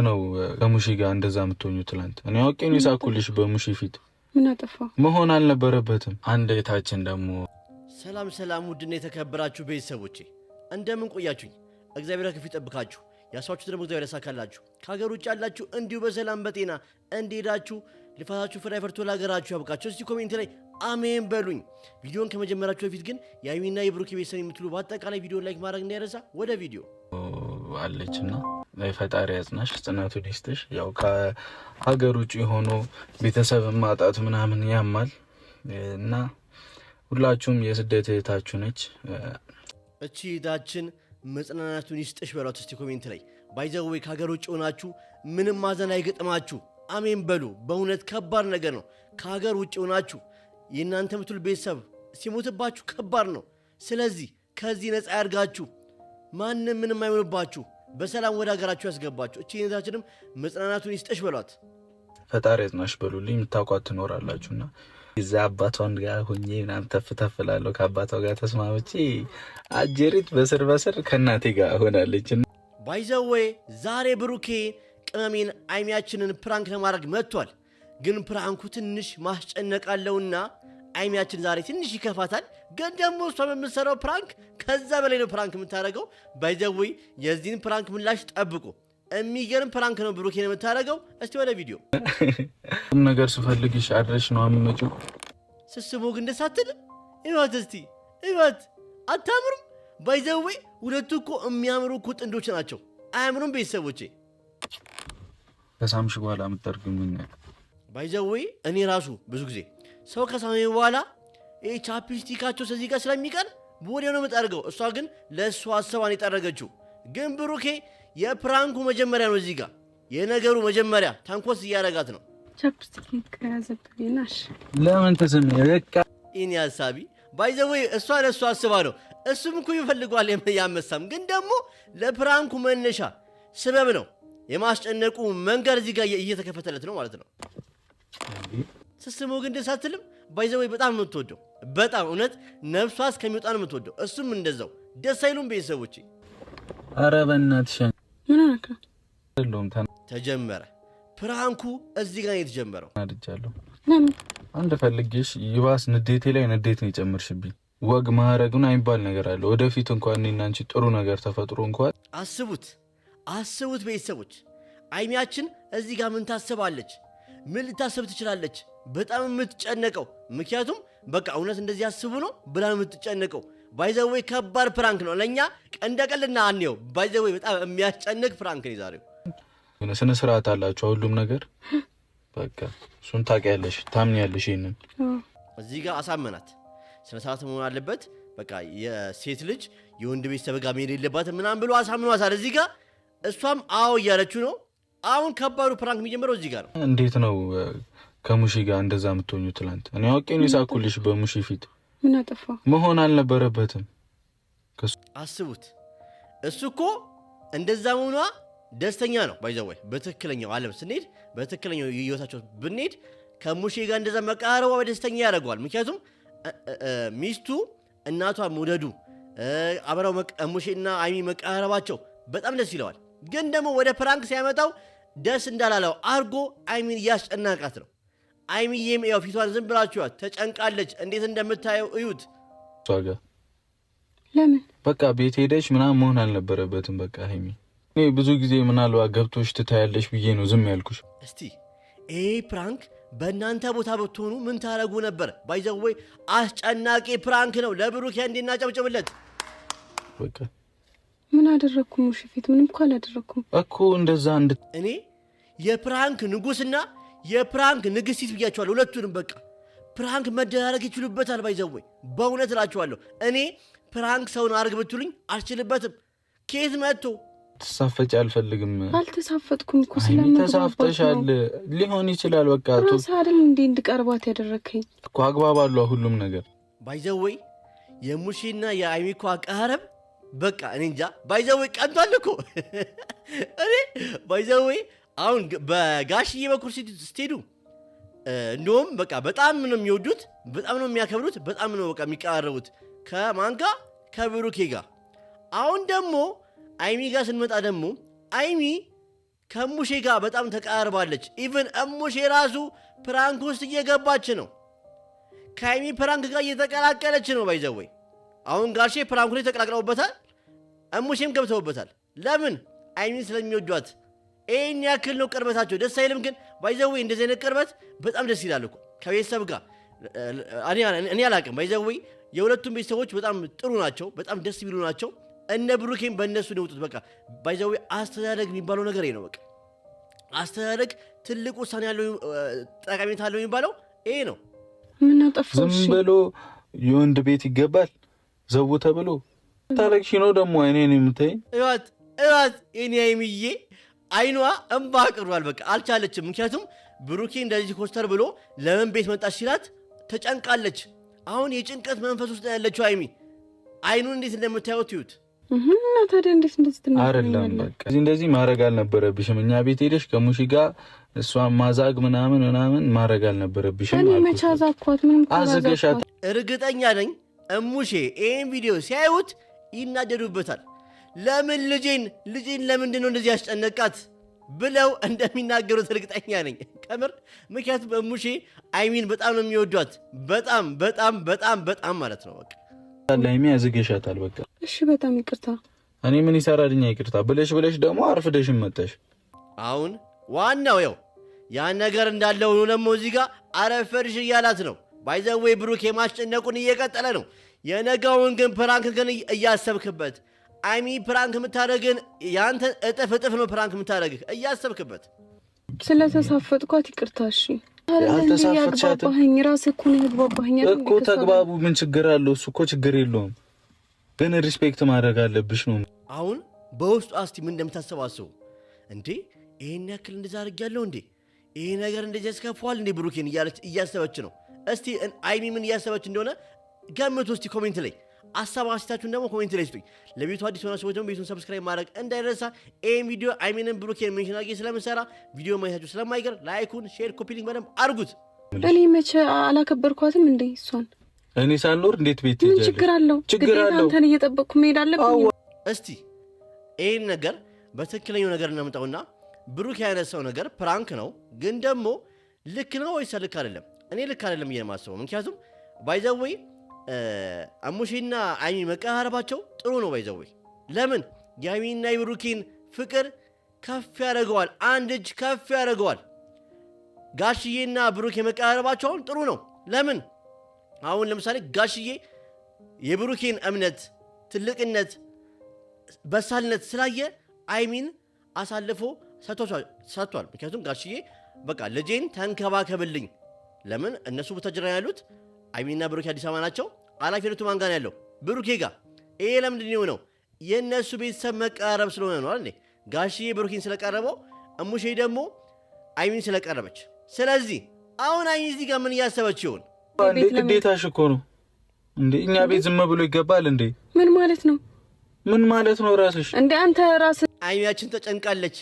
ነው ከሙሺ ጋር እንደዛ የምትሆኙ? ትላንት እኔ አውቄ ነው የሳኩልሽ በሙሺ ፊት። ምን አጠፋ? መሆን አልነበረበትም። አንድ እህታችን ደግሞ ሰላም ውድና የተከበራችሁ ቤተሰቦቼ እንደምን ቆያችሁኝ? እግዚአብሔር ከፊት ይጠብቃችሁ፣ ያሳችሁ ደግሞ እግዚአብሔር ያሳካላችሁ። ከሀገር ውጭ ያላችሁ እንዲሁ በሰላም በጤና እንዲሄዳችሁ ልፋታችሁ ፍሬ አፍርቶ ለሀገራችሁ ያብቃችሁ። እስቲ ኮሜንት ላይ አሜን በሉኝ። ቪዲዮን ከመጀመራችሁ በፊት ግን የአይሚና የብሩክ ቤተሰብ የምትሉ በአጠቃላይ ቪዲዮ ላይክ ማድረግ እንዳይረሳ። ወደ ቪዲዮ አለችና ፈጣሪ ያጽናሽ፣ ጽናቱን ይስጥሽ። ያው ከሀገር ውጭ ሆኖ ቤተሰብ ማጣት ምናምን ያማል እና ሁላችሁም የስደት እህታችሁ ነች። እቺ እህታችን መጽናናቱን ይስጥሽ በሏት እስቲ ኮሜንት ላይ። ባይዘዌ ከሀገር ውጭ ሆናችሁ ምንም ማዘን አይገጥማችሁ፣ አሜን በሉ። በእውነት ከባድ ነገር ነው። ከሀገር ውጭ ሆናችሁ የእናንተ ምትል ቤተሰብ ሲሞትባችሁ ከባድ ነው። ስለዚህ ከዚህ ነፃ ያርጋችሁ፣ ማንም ምንም አይሆንባችሁ፣ በሰላም ወደ ሀገራችሁ ያስገባችሁ። እቺ እህታችንም መጽናናቱን ይስጥሽ በሏት። ፈጣሪ ያጽናሽ በሉልኝ። የምታውቋት ትኖራላችሁና እዛ አባቷን ጋር ሆኜ ምናምን ተፍተፍላለሁ። ከአባቷ ጋር ተስማምቼ አጀሪት በስር ከእናቴ ጋር ሆናለች። ባይዘዌ ዛሬ ብሩኬ ቅመሜን አይሚያችንን ፕራንክ ለማድረግ መጥቷል። ግን ፕራንኩ ትንሽ ማስጨነቃለውና አይሚያችን ዛሬ ትንሽ ይከፋታል። ግን ደግሞ እሷ የምትሰራው ፕራንክ ከዛ በላይ ነው ፕራንክ የምታደርገው። ባይዘዌ የዚህን ፕራንክ ምላሽ ጠብቁ። የሚገርም ፕራንክ ነው ብሩኬን የምታደርገው። እስቲ ወደ ቪዲዮ። ነገር ስፈልግሽ አድረሽ ነው አምመጪው። ስስሙ ግን ደስ አትልም? ይወት እስቲ ይወት አታምሩም? ባይዘዌ ሁለቱ እኮ የሚያምሩ እኮ ጥንዶች ናቸው። አያምሩም? ቤተሰቦቼ ከሳምሽ በኋላ የምትጠርጉኝ ባይዘዌ እኔ ራሱ ብዙ ጊዜ ሰው ከሳመኝ በኋላ ቻፕስቲካቸው ስለዚህ ጋር ስለሚቀር ወዲያው ነው የምጠርገው። እሷ ግን ለእሷ አሰባን የጠረገችው። ግን ብሩኬ የፕራንኩ መጀመሪያ ነው። እዚህ ጋር የነገሩ መጀመሪያ ታንኮስ እያረጋት ነው። ቻፕስቲክ ከያዘብኝናሽ ለምን ተሰሚ በቃ ኢኒ ሐሳቢ ባይዘዌ እሷ ለእሷ አስባ ነው። እሱም እኮ ይፈልጓል ያመሳም። ግን ደግሞ ለፕራንኩ መነሻ ስበብ ነው የማስጨነቁ መንገድ እዚህ ጋር እየተከፈተለት ነው ማለት ነው። ስስሙ ግን ደስ አትልም? ባይዘዌ በጣም ነው የምትወደው። በጣም እውነት ነፍሷ እስከሚወጣ ነው የምትወደው። እሱም እንደዛው ደስ አይሉም ቤተሰቦቼ? ኧረ በእናትሽ ምን አልከ? ተጀመረ ፕራንኩ እዚህ ጋር የተጀመረው። አድጃለሁ። ለምን አንድ ፈልግሽ ይባስ ንዴቴ ላይ ንዴት ነው የጨመርሽብኝ። ወግ ማረግን አይባል ነገር አለ። ወደፊት እንኳን እኔና አንቺ ጥሩ ነገር ተፈጥሮ እንኳን አስቡት ቤተሰቦች። አይሚያችን እዚህ ጋር ምን ታስባለች? ምን ልታስብ ትችላለች? በጣም የምትጨነቀው ምክንያቱም በቃ እውነት እንደዚህ ያስቡ ነው ብላ የምትጨነቀው። ባይዘዌ ከባድ ፕራንክ ነው ለኛ ቀንደቀልና አንየው። ባይዘዌ በጣም የሚያስጨንቅ ፕራንክ ነው ዛሬው። ስነ ስርዓት አላችሁ ሁሉም ነገር በቃ እሱን ታውቂያለሽ፣ ታምኛለሽ። ይሄንን እዚህ ጋር አሳመናት። ስነ ስርዓት መሆን አለበት። በቃ የሴት ልጅ የወንድ ቤተሰብ ጋር መሄድ የለባትም ምናምን ብሎ አሳምኗታል እዚህ ጋር። እሷም አዎ እያለችው ነው። አሁን ከባዱ ፕራንክ የሚጀምረው እዚህ ጋር ነው። እንዴት ነው ከሙሺ ጋር እንደዛ የምትሆኙ? ትላንት እኔ አውቄ ነው የሳኩልሽ በሙሺ ፊት። ምን አጠፋ? መሆን አልነበረበትም። አስቡት። እሱ እኮ እንደዛ መሆኗ ደስተኛ ነው። ባይዘወይ በትክክለኛው ዓለም ስንሄድ በትክክለኛው ህይወታቸው ብንሄድ ከሙሺ ጋር እንደዛ መቃረቧ ደስተኛ ያደርገዋል። ምክንያቱም ሚስቱ እናቷ መውደዱ አብረው ሙሺና አይሚ መቃረባቸው በጣም ደስ ይለዋል። ግን ደግሞ ወደ ፕራንክ ሲያመጣው ደስ እንዳላለው አርጎ አይሚን እያስጨናቃት ነው። አይሚዬም ያው ፊቷን ዝም ብላችኋት ተጨንቃለች። እንዴት እንደምታየው እዩት። ሷጋ ለምን በቃ ቤት ሄደሽ ምናምን መሆን አልነበረበትም። በቃ አይሚ እኔ ብዙ ጊዜ ምናልባት ገብቶሽ ትታያለሽ ብዬ ነው ዝም ያልኩሽ። እስቲ ይሄ ፕራንክ በእናንተ ቦታ ብትሆኑ ምን ታረጉ ነበር? ባይዘወይ አስጨናቂ ፕራንክ ነው። ለብሩክ እንዴና ጨብጨብለት። በቃ ምን አደረኩም? ሙሺ ፊት ምንም እኮ አላደረኩም እኮ እንደዛ እኔ የፕራንክ ንጉስና የፕራንክ ንግስት ብያቸዋለሁ ሁለቱንም። በቃ ፕራንክ መደራረግ ይችሉበታል። ባይዘወይ በእውነት እላችኋለሁ እኔ ፕራንክ ሰውን አርግ ብትሉኝ አልችልበትም። ከየት መጥቶ ተሳፈጭ አልፈልግም። አልተሳፈጥኩም እኮ ተሳፍተሻል ሊሆን ይችላል። በቃ ራስ አይደል እንዴ እንድቀርባት ያደረከኝ እኮ አግባብ አለው ሁሉም ነገር። ባይዘወይ የሙሺና የአይሚኮ አቀራረብ በቃ እኔ እንጃ። ባይዘወይ ቀንቷል እኮ እኔ ባይዘወይ አሁን በጋሽዬ በኩል ስትሄዱ እንደውም በቃ በጣም ነው የሚወዱት፣ በጣም ነው የሚያከብሩት፣ በጣም ነው በቃ የሚቀራረቡት ከማን ጋር? ከብሩኬ ጋር። አሁን ደግሞ አይሚ ጋር ስንመጣ ደግሞ አይሚ ከሙሼ ጋር በጣም ተቃርባለች። ኢቭን እሙሼ ራሱ ፕራንክ ውስጥ እየገባች ነው። ከሀይሚ ፕራንክ ጋር እየተቀላቀለች ነው። ባይዘወይ አሁን ጋሼ ፕራንኩ ላይ ተቀላቅለውበታል፣ እሙሼም ገብተውበታል። ለምን? ሀይሚን ስለሚወዷት። ይህን ያክል ነው ቅርበታቸው። ደስ አይልም? ግን ባይዘወይ እንደዚህ አይነት ቅርበት በጣም ደስ ይላል እኮ ከቤተሰብ ጋር። እኔ አላቅም። ባይዘወይ የሁለቱም ቤተሰቦች በጣም ጥሩ ናቸው፣ በጣም ደስ የሚሉ ናቸው። እነ ብሩኬም በእነሱ ነው የወጡት። በቃ ባይዘወይ አስተዳደግ የሚባለው ነገር ነው። በቃ አስተዳደግ ትልቅ ውሳኔ ያለው ጠቀሜታ አለው የሚባለው ይሄ ነው። ምን አጠፋው? ዝም ብሎ የወንድ ቤት ይገባል ዘው ተብሎ ታለቅሽ ነው ደግሞ አይኔን የምታይ እዋት የኔ አይምዬ አይኗ እንባ አቅሯል። በቃ አልቻለችም። ምክንያቱም ብሩኬ እንደዚህ ኮስተር ብሎ ለምን ቤት መጣች ሲላት ተጨንቃለች። አሁን የጭንቀት መንፈስ ውስጥ ያለችው አይሚ አይኑን እንዴት እንደምታዩት ይዩት። እና ታዲያ እንዴት እንደዚህ አይደለም? በቃ እንደዚህ ማድረግ አልነበረብሽም። እኛ ቤት ሄደሽ ከሙሺ ጋር እሷን ማዛግ ምናምን ማድረግ አልነበረብሽም። እኔ መቼ አዛኳት? ምንም አዘገሻት። እርግጠኛ ነኝ እሙሼ ይሄን ቪዲዮ ሲያዩት ይናደዱበታል። ለምን ልጄን ለምንድን ነው እንደዚህ ያስጨነቃት ብለው እንደሚናገሩት እርግጠኛ ነኝ ከምር። ምክንያቱም እሙሼ አይሚን በጣም ነው የሚወዷት። በጣም በጣም በጣም በጣም ማለት ነው። በቃ ላይሚ ያዘገሻታል። በቃ እሺ፣ በጣም ይቅርታ። እኔ ምን ይሰራልኛ ይቅርታ ብለሽ ደግሞ አርፍደሽም መጣሽ። አሁን ዋናው ያው ያን ነገር እንዳለው ነው። ደግሞ እዚህ ጋር አረፈርሽ እያላት ነው። ባይዘዌ ብሩክ የማስጨነቁን እየቀጠለ ነው። የነጋውን ግን ፕራንክ ግን እያሰብክበት አይሚ ፕራንክ የምታደርግን ያንተ እጥፍ ነው ፕራንክ የምታደርግህ እያሰብክበት። ስለተሳፈጥኳት ይቅርታ። እሺ አልተሳፈጥሻትም። ራስህ እኮ ነው ያግባባኸኝ እኮ ተግባቡ። ምን ችግር አለው? እሱ እኮ ችግር የለውም፣ ግን ሪስፔክት ማድረግ አለብሽ ነው። አሁን በውስጡ አስቲ ምን እንደምታሰባስቡ እንዴ? ይሄን ያክል እንደዛ አድርጊያለሁ እንዴ? ይሄ ነገር እንደዚህ ያስከፋዋል እንዴ ብሩኬን እያለች እያሰበች ነው። እስቲ አይሚ ምን እያሰበች እንደሆነ ገምቱ። እስቲ ኮሜንት ላይ አሳባችሁን ደግሞ ኮሜንት ላይ ስጡኝ። ለቤቱ አዲስ ሆናችሁ ሰዎች ደግሞ ቤቱን ሰብስክራይብ ማድረግ እንዳይረሳ። ይሄን ቪዲዮ አይሚንን ብሩኬን ሜንሽን አድርጌ ስለምሰራ ቪዲዮ ማየታችሁ ስለማይቀር ላይኩን፣ ሼር፣ ኮፒ ሊንክ በደንብ አድርጉት። እኔ መቼ አላከበርኳትም እንዴ እሷን? እኔ ሳልኖር እንዴት ቤት ይጃለሽ? ችግር አለው? አንተን እየጠበቅኩ መሄድ አለብኝ። እስቲ ይሄን ነገር በትክክለኛው ነገር እናምጣውና ብሩክ ያነሳው ነገር ፕራንክ ነው፣ ግን ደግሞ ልክ ነው ወይስ ልክ አይደለም? እኔ ልክ አይደለም እየማስበው። ምክንያቱም ባይዘወይ አሙሼና አይሚ መቀራረባቸው ጥሩ ነው። ባይዘወይ ለምን የአይሚና የብሩኬን ፍቅር ከፍ ያደርገዋል፣ አንድ እጅ ከፍ ያደርገዋል። ጋሽዬና ብሩኬ መቀራረባቸው አሁን ጥሩ ነው። ለምን አሁን ለምሳሌ ጋሽዬ የብሩኬን እምነት፣ ትልቅነት፣ በሳልነት ስላየ አይሚን አሳልፎ ሰጥቷል። ምክንያቱም ጋሽዬ በቃ ልጄን ተንከባከብልኝ። ለምን እነሱ ቡታጅራ ያሉት አይሚና ብሩኬ አዲስ አበባ ናቸው። ኃላፊነቱ ማን ጋር ያለው? ብሩኬ ጋር። ይሄ ለምንድን ነው? የእነሱ ቤተሰብ መቀራረብ ስለሆነ ነው አይደል? ጋሽዬ ብሩኬን ስለቀረበው፣ እሙሼ ደግሞ አይሚን ስለቀረበች። ስለዚህ አሁን አይሚ እዚህ ጋር ምን እያሰበች ይሆን? እንዴ ግዴታሽ እኮ ነው እንዴ? እኛ ቤት ዝም ብሎ ይገባል እንዴ? ምን ማለት ነው? ምን ማለት ነው? ራስሽ እንዴ አንተ ራስህ። አይሚያችን ተጨንቃለች።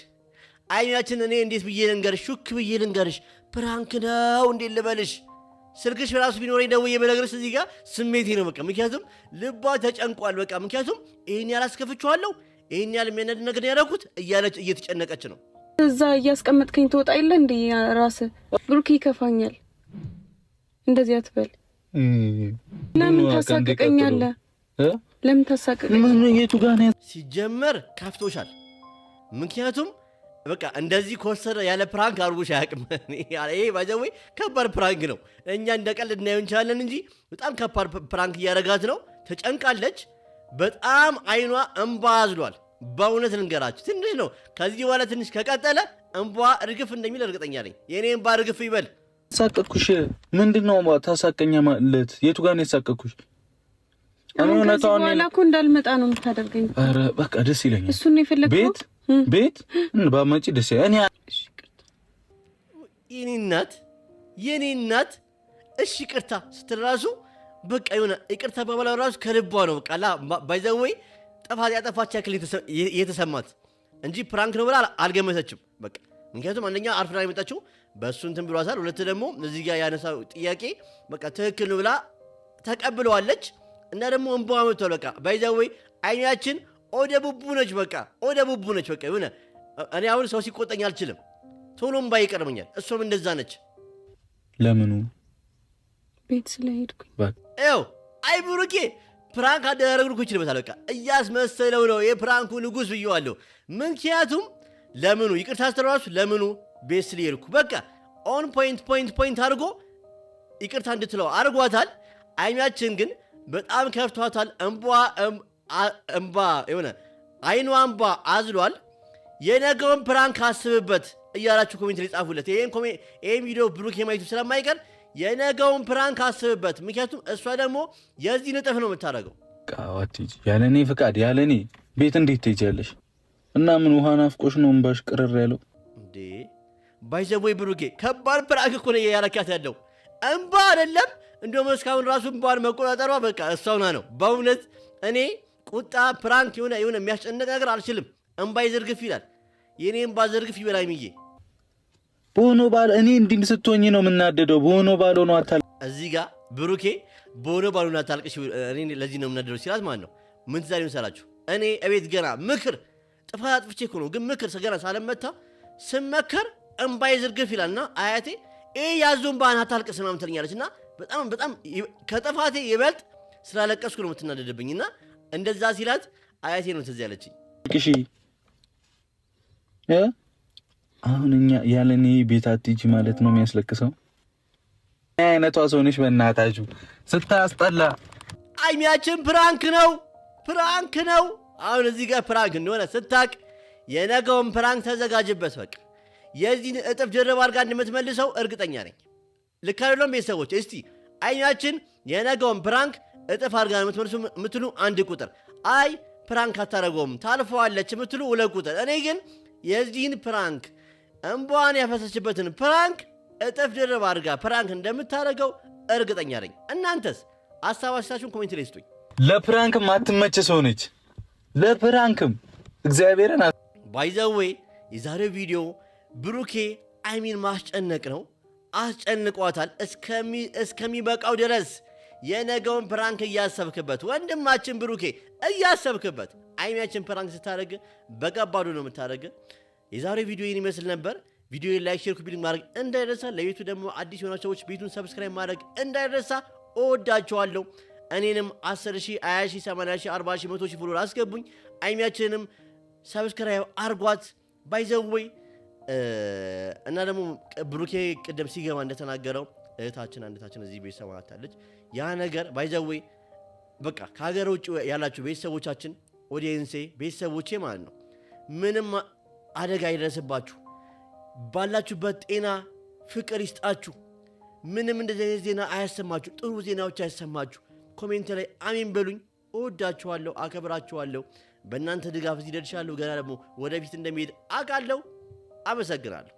አይሚያችን እኔ እንዴት ብዬ ልንገርሽ? ሹክ ብዬ ልንገርሽ? ፕራንክ ነው እንዴት ልበልሽ? ስልክሽ ራሱ ቢኖረኝ ደውዬ በነገርሽ እዚህ ጋር ስሜቴ ነው በቃ። ምክንያቱም ልቧ ተጨንቋል በቃ። ምክንያቱም ይሄን ያህል አስከፍቼዋለሁ፣ ይሄን ያህል የሚያነድ ነገር ያደረኩት እያለች እየተጨነቀች ነው። እዛ እያስቀመጥከኝ ትወጣ የለ እንዴ? ራስህ ብሩክ ይከፋኛል፣ እንደዚህ አትበል። ለምን ታሳቅቀኛለህ? ለምን ታሳቅቀኛለህ? ምን የቱ ጋር ነው? ሲጀመር ካፍቶሻል። ምክንያቱም በቃ እንደዚህ ኮስተር ያለ ፕራንክ አርጎሽ አያውቅም። ይሄ ባይዘዌ ከባድ ፕራንክ ነው። እኛ እንደ ቀልድ እናየው እንችላለን እንጂ በጣም ከባድ ፕራንክ እያደረጋት ነው። ተጨንቃለች። በጣም አይኗ እንባ አዝሏል። በእውነት ልንገራችሁ ትንሽ ነው። ከዚህ በኋላ ትንሽ ከቀጠለ እንባ እርግፍ እንደሚል እርግጠኛ ነኝ። የኔ እንባ እርግፍ ይበል። ታሳቀቅኩሽ? ምንድነው ታሳቀኛ ማለት? የቱ ጋር ነው ያሳቀቅኩሽ? እኔ እውነታውን እኮ እንዳልመጣ ነው የምታደርገኝ። ኧረ በቃ ደስ ይለኛል። እሱን ነው የፈለግከው? ቤት ባመጪ ደስ ይለኛል። የኔ እናት እሺ ቅርታ ስትል ራሱ በቃ የሆነ ይቅርታ ባባላ ራሱ ከልቧ ነው። በቃ ባይዘወይ ጥፋት ያጠፋች ያክል የተሰማት እንጂ ፕራንክ ነው ብላ አልገመተችም። በቃ ምክንያቱም አንደኛ አርፍዳ የመጣችው በእሱ እንትን ብሏታል። ሁለት ደግሞ እዚህ ጋር ያነሳው ጥያቄ በቃ ትክክል ነው ብላ ተቀብለዋለች። እና ደግሞ እንቧ መጥቷል። በቃ ባይዘወይ አይናችን ኦደ ቡቡ ነች። በቃ የሆነ እኔ አሁን ሰው ሲቆጠኝ አልችልም። ቶሎም ባይቀርመኛል። እሷም እንደዛ ነች። ለምኑ ቤት ስለሄድኩኝ ይኸው አይ ብሩኬ ፕራንክ አደረግኩ ይችላል። በቃ እያስመሰለው ነው የፕራንኩ ንጉስ ብየዋለሁ። ምክንያቱም ለምኑ ይቅርታ አስተራራሱ ለምኑ ቤት ስለሄድኩ በቃ ኦን ፖይንት አድርጎ ይቅርታ እንድትለው አድርጓታል። አይናችን ግን በጣም ከፍቷታል። እንባ የሆነ አይኗ እንባ አዝሏል። የነገውን ፕራንክ አስብበት እያላችሁ ኮሜንት ላይ ጻፉለት። ይሄን ቪዲዮ ብሩክ የማየቱ ስለማይቀር የነገውን ፕራንክ አስብበት። ምክንያቱም እሷ ደግሞ የዚህ ንጥፍ ነው የምታደርገው። ቃዋቲጂ ያለኔ ፍቃድ ያለኔ ቤት እንዴት ትሄጃለሽ? እና ምን ውሃ ናፍቆሽ ነው እምባሽ ቅርር ያለው እንዴ? ባይዘቦይ ብሩኬ ከባድ ፕራንክ እኮ ነው ያረካት ያለው። እንባ አይደለም እንደውም እስካሁን ራሱ እንባን መቆጣጠሯ በቃ እሷውና ነው። በእውነት እኔ ቁጣ ፕራንክ የሆነ የሚያስጨንቅ ነገር አልችልም። እንባ ይዘርግፍ ይላል። የኔ እንባ ዘርግፍ ይበላል። ሚዬ ቦኖ ባል እኔ እንዲም ስትሆኝ ነው የምናደደው። ቦኖ ባል ሆኖ አታል እዚህ ጋር ብሩኬ ቦኖ ባል ሆኖ አታልቅሽ። እኔ ለዚህ ነው የምናደደው ሲላት ማለት ነው። ምን ትዛሬ መሰላችሁ? እኔ እቤት ገና ምክር ጥፋት አጥፍቼ እኮ ነው፣ ግን ምክር ገና ሳልመታ ስመከር እንባ ይዘርግፍ ይላልና አያቴ ያዙን ባን አታልቅስ ምናምን ትለኛለች። እና በጣም ከጥፋቴ ይበልጥ ስላለቀስኩ ነው የምትናደድብኝና እንደዛ ሲላት አያቴ ነው ትዝ ያለችኝ። እሺ አሁን እኛ ያለኔ ቤት አትሂጂ ማለት ነው የሚያስለቅሰው? አይነቷ ሰው ነሽ በእናታችሁ ስታስጠላ። አይሚያችን ፕራንክ ነው። አሁን እዚህ ጋር ፕራንክ እንደሆነ ስታቅ የነገውን ፕራንክ ተዘጋጅበት። በቃ የዚህን እጥፍ ድርብ አድርጋ እንደምትመልሰው እርግጠኛ ነኝ። ልክ አይደለም ቤተሰቦች? እስቲ አይሚያችን የነገውን ፕራንክ እጥፍ አድርጋ የምትመልሱ የምትሉ 1 ቁጥር፣ አይ ፕራንክ አታረገውም ታልፈዋለች የምትሉ 2 ቁጥር። እኔ ግን የዚህን ፕራንክ እንቧን ያፈሰችበትን ፕራንክ እጥፍ ድርብ አድርጋ ፕራንክ እንደምታደርገው እርግጠኛ ነኝ። እናንተስ ሀሳባችሁን ኮሜንት ላይ ስጡኝ። ለፕራንክም አትመች ሰው ነች። ለፕራንክም እግዚአብሔርን ባይዘዌ የዛሬው ቪዲዮ ብሩኬ አይሚን ማስጨነቅ ነው። አስጨንቋታል እስከሚበቃው ድረስ የነገውን ፕራንክ እያሰብክበት ወንድማችን ብሩኬ እያሰብክበት። አይሚያችን ፕራንክ ስታደርግ በቀባዱ ነው የምታደርግ። የዛሬው ቪዲዮ ይህን ይመስል ነበር። ቪዲዮ ላይክ፣ ሼር፣ ኮፒ ማድረግ እንዳይረሳ። ለቤቱ ደግሞ አዲስ የሆናችሁ ሰዎች ቤቱን ሰብስክራይብ ማድረግ እንዳይረሳ። እወዳችኋለሁ። እኔንም 10,000 20,000 80,000 40,000 100,000 ፎሎወር አስገቡኝ። አይሚያችንንም ሰብስክራይብ አርጓት። ባይዘወይ እና ደግሞ ብሩኬ ቅድም ሲገባ እንደተናገረው አንድታችን እዚህ ቤተሰብ አታለች። ያ ነገር ባይዘወይ በቃ ከሀገር ውጭ ያላችሁ ቤተሰቦቻችን ኦዲየንሴ ቤተሰቦቼ ማለት ነው ምንም አደጋ ይደረስባችሁ፣ ባላችሁበት ጤና ፍቅር ይስጣችሁ። ምንም እንደዚህ ዜና አያሰማችሁ፣ ጥሩ ዜናዎች አያሰማችሁ። ኮሜንት ላይ አሜን በሉኝ። እወዳችኋለሁ፣ አከብራችኋለሁ። በእናንተ ድጋፍ እዚህ ደርሻለሁ። ገና ደግሞ ወደፊት እንደሚሄድ አውቃለሁ። አመሰግናለሁ።